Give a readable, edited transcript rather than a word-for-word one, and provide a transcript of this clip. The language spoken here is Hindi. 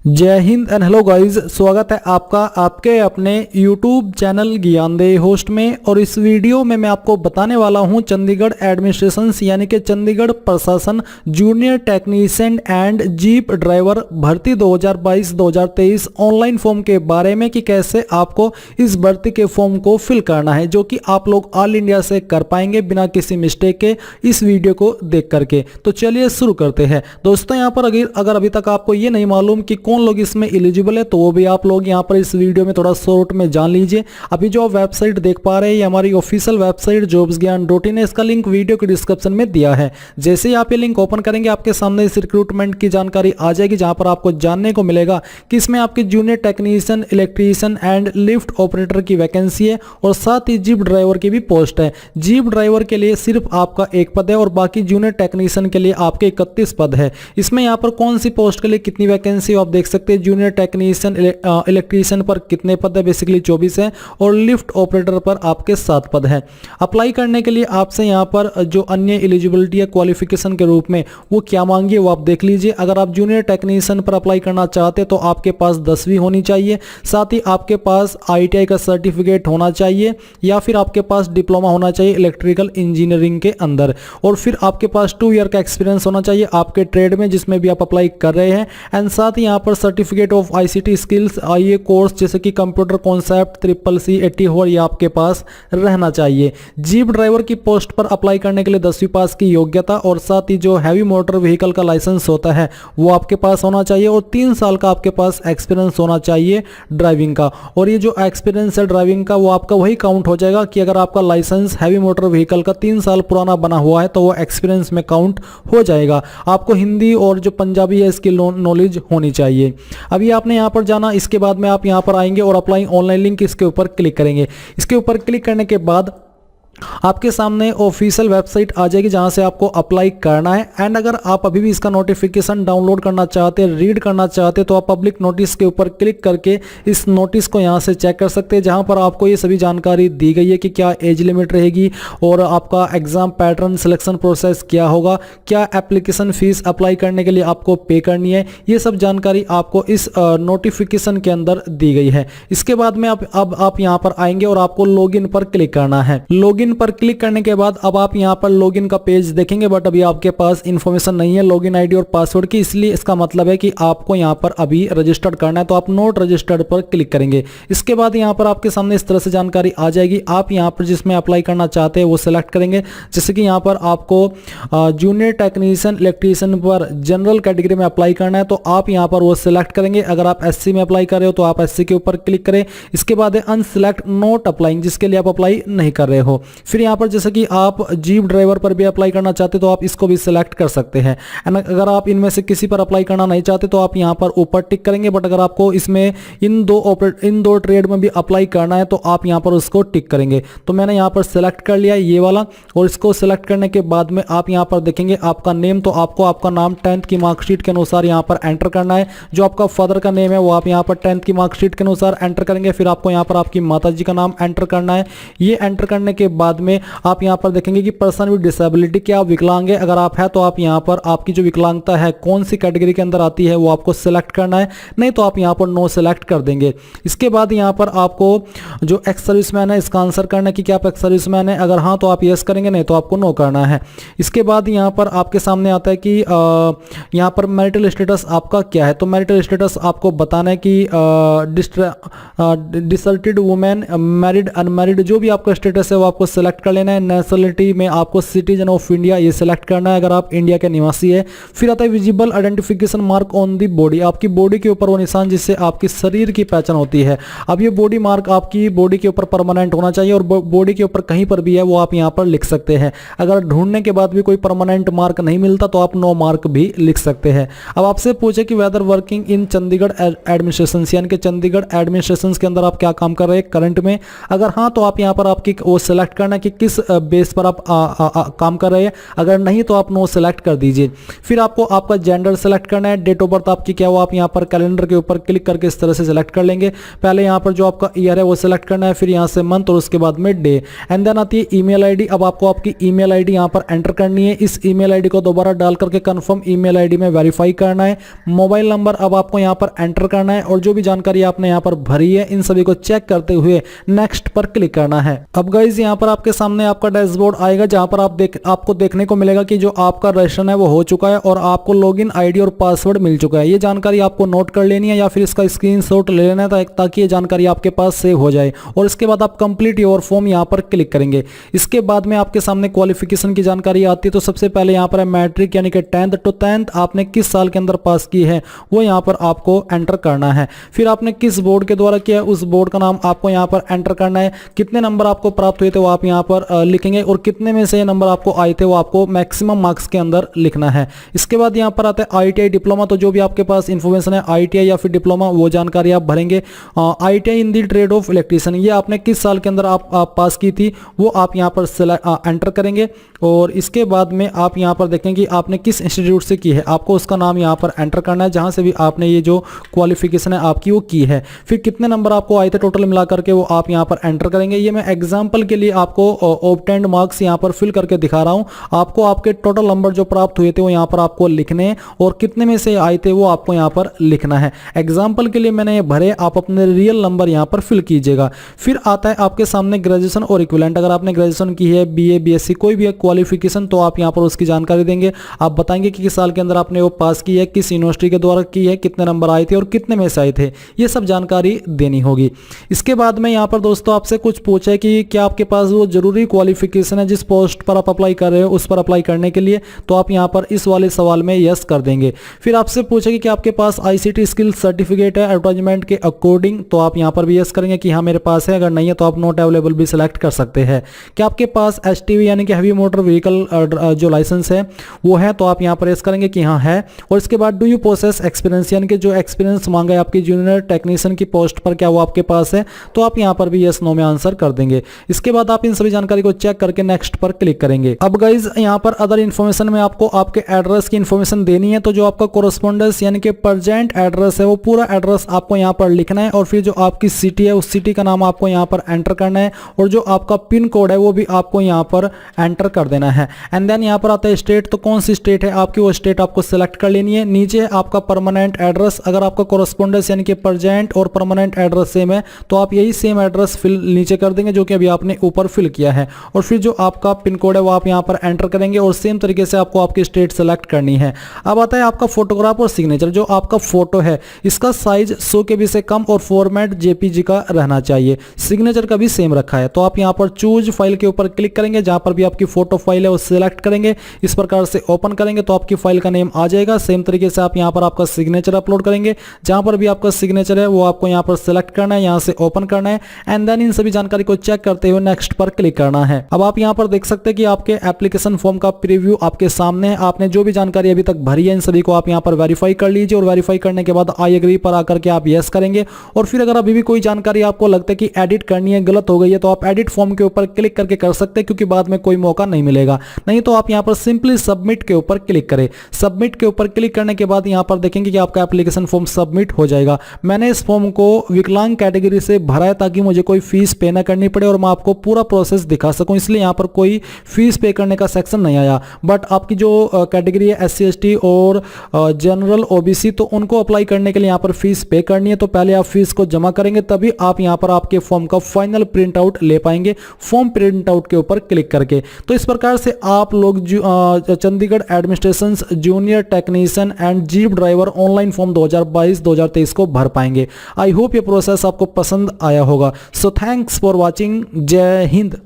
जय हिंद एंड हेलो गाइस, स्वागत है आपका आपके अपने YouTube चैनल ज्ञानदेही होस्ट में। और इस वीडियो में मैं आपको बताने वाला हूं चंडीगढ़ एडमिनिस्ट्रेशन यानी कि चंडीगढ़ प्रशासन junior technician and jeep driver भर्ती 2022-2023 ऑनलाइन फॉर्म के बारे में कि कैसे आपको इस भर्ती के फॉर्म को फिल करना है, जो कि आप लोग ऑल इंडिया से कर पाएंगे बिना किसी मिस्टेक के इस वीडियो को देख करके। तो चलिए शुरू करते हैं दोस्तों। यहाँ पर अगर अभी तक आपको ये नहीं मालूम कि कौन लोग इसमें एलिजिबल है तो वो भी आप लोग यहाँ पर इस वीडियो में थोड़ा शॉर्ट में जान लीजिए। अभी जो आप वेबसाइट देख पा रहे हैं ये हमारी ऑफिशियल वेबसाइट jobsgyan.in है। इसका लिंक वीडियो के डिस्क्रिप्शन में दिया है। जैसे ही आप ये लिंक ओपन करेंगे आपके सामने इस रिक्रूटमेंट की जानकारी आ जाएगी, जहां पर आपको जानने को मिलेगा कि इसमें आपके junior technician, electrician and lift operator की वैकेंसी है और साथ ही जीप ड्राइवर की भी पोस्ट है। जीप ड्राइवर के लिए सिर्फ आपका एक पद है और बाकी जूनियर टेक्नीशियन के लिए आपके 31 पद है। इसमें यहाँ पर कौन सी पोस्ट के लिए कितनी वैकेंसी आप देख सकते हैं। जूनियर टेक्नीशियन इलेक्ट्रीशियन पर कितने पद है, बेसिकली 24 है, और लिफ्ट ऑपरेटर पर आपके 7 पद है। अप्लाई करने के लिए आपसे यहाँ पर जो अन्य एलिजिबिलिटी है क्वालिफिकेशन के रूप में वो क्या मांगी है वो आप देख लीजिए। अगर आप जूनियर टेक्नीशियन पर अप्लाई करना चाहते हैं तो आपके पास 10वीं होनी चाहिए, साथ ही आपके पास ITI का सर्टिफिकेट होना चाहिए या फिर आपके पास डिप्लोमा होना चाहिए इलेक्ट्रिकल इंजीनियरिंग के अंदर, और फिर आपके पास 2 ईयर का एक्सपीरियंस होना चाहिए आपके ट्रेड में जिसमें भी आप अप्लाई कर रहे हैं। एंड साथ ही यहाँ पर certificate of ICT skills IE course जैसे कि कंप्यूटर कॉन्सेप्ट CCC 80 हो ये आपके पास रहना चाहिए। जीप ड्राइवर की पोस्ट पर अप्लाई करने के लिए 10वीं पास की योग्यता और साथ ही जो हैवी मोटर व्हीकल का लाइसेंस होता है वो आपके पास होना चाहिए और 3 साल का आपके पास एक्सपीरियंस होना चाहिए ड्राइविंग का। और ये जो एक्सपीरियंस है ड्राइविंग का वो आपका वही काउंट हो जाएगा कि अगर आपका लाइसेंस हैवी मोटर व्हीकल का 3 साल पुराना बना हुआ है तो वो एक्सपीरियंस में काउंट हो जाएगा। आपको हिंदी और जो पंजाबी है इसकी नॉलेज होनी चाहिए। अभी आपने यहाँ पर जाना, इसके बाद में आप यहाँ पर आएंगे और अप्लाई ऑनलाइन लिंक इसके ऊपर क्लिक करेंगे। इसके ऊपर क्लिक करने के बाद आपके सामने ऑफिशियल वेबसाइट आ जाएगी जहां से आपको अप्लाई करना है। एंड अगर आप अभी भी इसका नोटिफिकेशन डाउनलोड करना चाहते हैं, रीड करना चाहते हैं, तो आप पब्लिक नोटिस के ऊपर क्लिक करके इस नोटिस को यहां से चेक कर सकते हैं, जहां पर आपको ये सभी जानकारी दी गई है कि क्या एज लिमिट रहेगी और आपका एग्जाम पैटर्न, सिलेक्शन प्रोसेस क्या होगा, क्या एप्लीकेशन फीस अप्लाई करने के लिए आपको पे करनी है। ये सब जानकारी आपको इस नोटिफिकेशन के अंदर दी गई है। इसके बाद में अब आप यहाँ पर आएंगे और आपको लॉगिन पर क्लिक करना है। लॉगिन पर क्लिक करने के बाद अब आप यहां पर लॉगिन का पेज देखेंगे, बट अभी आपके पास इंफॉर्मेशन नहीं है लॉगिन आईडी और पासवर्ड की, इसलिए इसका मतलब है कि आपको यहां पर अभी रजिस्टर्ड करना है। तो आप नोट रजिस्टर्ड पर क्लिक करेंगे। इसके बाद यहां पर आपके सामने इस तरह से जानकारी आ जाएगी। आप यहां पर जिसमें अप्लाई करना चाहते हैं वो सिलेक्ट करेंगे। जैसे कि यहां पर आपको जूनियर टेक्नीशियन इलेक्ट्रीशियन पर जनरल कैटेगरी में अप्लाई करना है तो आप यहां पर वो सिलेक्ट करेंगे। अगर आप SC में अप्लाई कर रहे हो तो आप SC के ऊपर क्लिक करें। इसके बाद अनसिलेक्ट नॉट अप्लाइंग, जिसके लिए आप अप्लाई नहीं कर रहे हो। फिर यहाँ पर जैसे कि आप जीप ड्राइवर पर भी अप्लाई करना चाहते तो आप इसको भी सिलेक्ट कर सकते हैं। एंड अगर आप इनमें से किसी पर अप्लाई करना नहीं चाहते तो आप यहाँ पर ऊपर टिक करेंगे। बट अगर आपको इसमें इन दो ट्रेड में भी अप्लाई करना है तो आप यहाँ पर उसको टिक करेंगे। तो मैंने यहाँ पर सिलेक्ट कर लिया ये वाला, और इसको सिलेक्ट करने के बाद में आप यहाँ पर देखेंगे आपका नेम, तो आपको आपका नाम 10th की मार्कशीट के अनुसार यहाँ पर एंटर करना है। जो आपका फादर का नेम है वो आप यहाँ पर 10th की मार्कशीट के अनुसार एंटर करेंगे। फिर आपको यहाँ पर आपकी माता जी का नाम एंटर करना है। ये एंटर करने के बाद में आप यहां पर देखेंगे कि पर्सन विद डिसेबिलिटी, क्या आप विकलांग है। अगर आप है तो आप यहां पर आपकी जो विकलांगता है कौन सी कैटेगरी के अंदर आती है वो आपको सिलेक्ट करना है, नहीं तो आप यहां पर नो सिलेक्ट कर देंगे। इसके बाद यहां पर आपको जो एक्स सर्विसमैन है इसका आंसर करना है कि क्या आप एक्स सर्विसमैन है। अगर हाँ तो आप यस करेंगे, नहीं तो आपको नो करना है। इसके बाद यहां पर आपके सामने आता है कि यहां पर मैरिटल स्टेटस आपका क्या है। तो मैरिटल स्टेटस आपको बताना है कि डिसर्टेड वुमेन, मैरिड, अनमैरिड, जो भी आपका स्टेटस है वो आपको सिलेक्ट कर लेना है। नेशनलिटी में आपको सिटीजन ऑफ इंडिया ये सिलेक्ट करना है अगर आप इंडिया के निवासी है। फिर आता है visible identification mark on the body, आपकी बॉडी के ऊपर वो निशान जिससे आपकी शरीर की पहचान होती है। अब ये बॉडी मार्क आपकी बॉडी के ऊपर परमानेंट होना चाहिए और बॉडी के ऊपर कहीं पर भी है वो आप यहाँ पर लिख सकते हैं। अगर ढूंढने के बाद भी कोई परमानेंट मार्क नहीं मिलता तो आप नो मार्क भी लिख सकते हैं। अब आपसे पूछे कि whether working in Chandigarh administration, यानी कि चंडीगढ़ एडमिनिस्ट्रेशन के अंदर आप क्या काम कर रहे हैं करंट में। अगर हाँ तो आप यहाँ पर आपकी वो सिलेक्ट करना है कि किस बेस पर आप काम कर रहे हैं। अगर नहीं तो आप नो सेलेक्ट कर दीजिए। फिर आपको आपका जेंडर सेलेक्ट करना है, डेट ऑफ बर्थ आपकी क्या हो, आप यहाँ पर कैलेंडर के ऊपर क्लिक करके इस तरह से सेलेक्ट कर लेंगे। पहले यहाँ पर जो आपका ईयर है वो सेलेक्ट करना है, फिर यहाँ से मंथ और उसके बाद में डे। एंड देन आती है ईमेल आईडी। अब आपको आपकी ईमेल आईडी यहाँ पर एंटर करनी है। इस ईमेल आईडी को दोबारा डाल करके कंफर्म ईमेल आईडी में वेरीफाई करना है। मोबाइल नंबर अब आपको यहाँ पर एंटर करना है और जो भी जानकारी आपने यहाँ पर भरी है इन सभी को चेक करते हुए नेक्स्ट पर क्लिक करना है। अब गाइज यहाँ पर आपके सामने आपका डैशबोर्ड आएगा, जहां पर आपको देखने को मिलेगा कि जो आपका रजिस्ट्रेशन है वो हो चुका है और आपको लॉगिन आईडी और पासवर्ड मिल चुका है। ये जानकारी आपको नोट कर लेनी है या फिर इसका स्क्रीनशॉट ले लेना है ताकि ये जानकारी आपके पास सेव हो जाए। और इसके बाद आप कंप्लीट योर फॉर्म यहाँ पर क्लिक करेंगे। इसके बाद में आपके सामने क्वालिफिकेशन की जानकारी आती है। तो सबसे पहले यहाँ पर है मैट्रिक यानी कि 10th तो 10th आपने किस साल के अंदर पास की है वो यहाँ पर आपको एंटर करना है। फिर आपने किस बोर्ड के द्वारा किया है उस बोर्ड का नाम आपको यहाँ पर एंटर करना है। कितने नंबर आपको प्राप्त हुए थे वो आप यहाँ पर लिखेंगे और कितने में से नंबर आपको आए थे वो आपको मैक्सिमम मार्क्स के अंदर लिखना है। इसके बाद यहाँ पर आता है आईटीआई डिप्लोमा। तो जो भी आपके पास इंफॉर्मेशन है आईटीआई या फिर डिप्लोमा वो जानकारी आप भरेंगे। आईटीआई इन दी ट्रेड ऑफ इलेक्ट्रीशियन ये आपने किस साल के अंदर आप पास की थी वो आप यहाँ पर एंटर करेंगे। और इसके बाद में आप यहाँ पर देखेंगे कि आपने किस इंस्टीट्यूट से की है, आपको उसका नाम यहाँ पर एंटर करना है जहाँ से भी आपने ये जो क्वालिफिकेशन है आपकी वो की है। फिर कितने नंबर आपको आए थे टोटल मिला करके वो आप यहाँ पर एंटर करेंगे। ये मैं एग्जाम्पल के लिए आपको ऑब्टेन्ड मार्क्स यहाँ पर फिल करके दिखा रहा हूँ। आपको आपके टोटल नंबर जो प्राप्त हुए थे वो यहाँ पर आपको लिखने हैं और कितने में से आए थे वो आपको यहाँ पर लिखना है। एग्जाम्पल के लिए मैंने ये भरे, आप अपने रियल नंबर यहाँ पर फिल कीजिएगा। फिर आता है आपके सामने ग्रेजुएशन और इक्विवेलेंट। अगर आपने ग्रेजुएशन की है, बीए, बीएससी कोई भी क्वालिफिकेशन तो आप यहाँ पर उसकी जानकारी देंगे। आप बताएंगे कि किस साल के अंदर आपने वो पास की है, किस यूनिवर्सिटी के द्वारा की है, कितने नंबर आए थे और कितने में से आए थे, ये सब जानकारी देनी होगी। इसके बाद में यहाँ पर दोस्तों आपसे कुछ पूछा है कि क्या आपके पास वो जरूरी क्वालिफिकेशन है जिस पोस्ट पर आप अप्लाई कर रहे हो उस पर अप्लाई करने के लिए, तो आप यहाँ पर इस वाले सवाल में यस कर देंगे। फिर आपसे पूछेगी कि आपके पास आईसीटी स्किल सर्टिफिकेट है एडवर्टाइजमेंट के अकॉर्डिंग, तो आप यहाँ पर भी यस करेंगे कि हाँ मेरे पास है। अगर नहीं है तो आप नॉट अवेलेबल भी सिलेक्ट कर सकते हैं। क्या आपके पास एचटीवी यानी कि हैवी मोटर व्हीकल जो लाइसेंस है वो है, तो आप यहाँ पर यस करेंगे कि हाँ है। और इसके बाद डू यू पोसेस एक्सपीरियंस यानी कि जो एक्सपीरियंस मांगा है आपकी जूनियर टेक्नीशियन की पोस्ट पर क्या वो आपके पास है, तो आप यहाँ पर भी यस नो में आंसर कर देंगे। इसके बाद आप इन सभी जानकारी को चेक करके नेक्स्ट पर क्लिक करेंगे। अब गाइज यहाँ पर अदर इन्फॉर्मेशन में आपको आपके एड्रेस की इन्फॉर्मेशन देनी है। तो जो आपका कोरस्पोंडेंस यानी कि प्रेजेंट एड्रेस है वो पूरा एड्रेस आपको यहाँ पर लिखना है और फिर जो आपकी सिटी है उस सिटी का नाम आपको यहाँ पर एंटर करना है और जो आपका पिन कोड है वो भी आपको यहाँ पर एंटर कर देना है। एंड देन यहाँ पर आता है स्टेट। तो कौन सी स्टेट है आपकी वो स्टेट आपको सिलेक्ट कर लेनी है। नीचे आपका परमानेंट एड्रेस, अगर आपका कोरस्पोंडेंस यानी कि प्रेजेंट और परमानेंट एड्रेस सेम है तो आप यही सेम एड्रेस फिल नीचे कर देंगे जो कि अभी आपने ऊपर फिल किया है। और फिर जो आपका पिन कोड है वो आप यहाँ पर एंटर करेंगे और सेम तरीके से आपको आपकी स्टेट सेलेक्ट करनी है। अब आता है आपका फोटोग्राफ और सिग्नेचर। जो आपका फोटो है इसका साइज 100 KB से कम और फॉर्मेट जेपीजी का रहना चाहिए। सिग्नेचर का भी सेम रखा है। तो आप यहाँ पर चूज फाइल के ऊपर क्लिक करेंगे, जहां पर भी आपकी फोटो फाइल है वो सिलेक्ट करेंगे। इस प्रकार से ओपन करेंगे तो आपकी फाइल का नेम आ जाएगा। सेम तरीके से आप यहाँ पर आपका सिग्नेचर अपलोड करेंगे, जहां पर भी आपका सिग्नेचर है वो आपको यहाँ पर सिलेक्ट करना है, यहाँ से ओपन करना है एंड देन इन सभी जानकारी को चेक करते हुए नेक्स्ट पर क्लिक करना है। अब आप यहाँ पर देख सकते हैं कि आपके एप्लीकेशन फॉर्म का प्रीव्यू आपके सामने है। आपने जो भी जानकारी अभी तक भरी है इन सभी को आप यहाँ पर वेरीफाई कर लीजिए और वेरीफाई करने के बाद आई एग्री पर आकर के आप यस करेंगे। और फिर अगर अभी भी कोई जानकारी आपको लगता है कि एडिट करनी है, गलत हो गई है, तो आप एडिट फॉर्म के ऊपर क्लिक करके कर सकते हैं क्योंकि बाद में कोई मौका नहीं मिलेगा। नहीं तो आप यहाँ पर सिंपली सबमिट के ऊपर क्लिक करें। सबमिट के ऊपर क्लिक करने के बाद यहाँ पर देखेंगे कि आपका एप्लीकेशन फॉर्म सबमिट हो जाएगा। मैंने इस फॉर्म को विकलांग कैटेगरी से भरा है ताकि मुझे कोई फीस पे ना करनी पड़े और मैं आपको पूरा प्रोसेस दिखा सकूं, इसलिए यहाँ पर कोई फीस पे करने का सेक्शन नहीं आया। बट आपकी जो कैटेगरी है SC ST और जनरल OBC तो उनको अप्लाई करने के लिए यहाँ पर फीस पे करनी है। तो पहले आप फीस को जमा करेंगे तभी आप यहाँ पर आपके फॉर्म का फाइनल प्रिंट आउट ले पाएंगे फॉर्म प्रिंट आउट के ऊपर क्लिक करके। तो इस प्रकार से आप लोग Chandigarh administration junior technician and jeep driver online form 2022-2023 को भर पाएंगे। आई होप ये प्रोसेस आपको पसंद आया होगा। So thanks for watching. जय हिंद।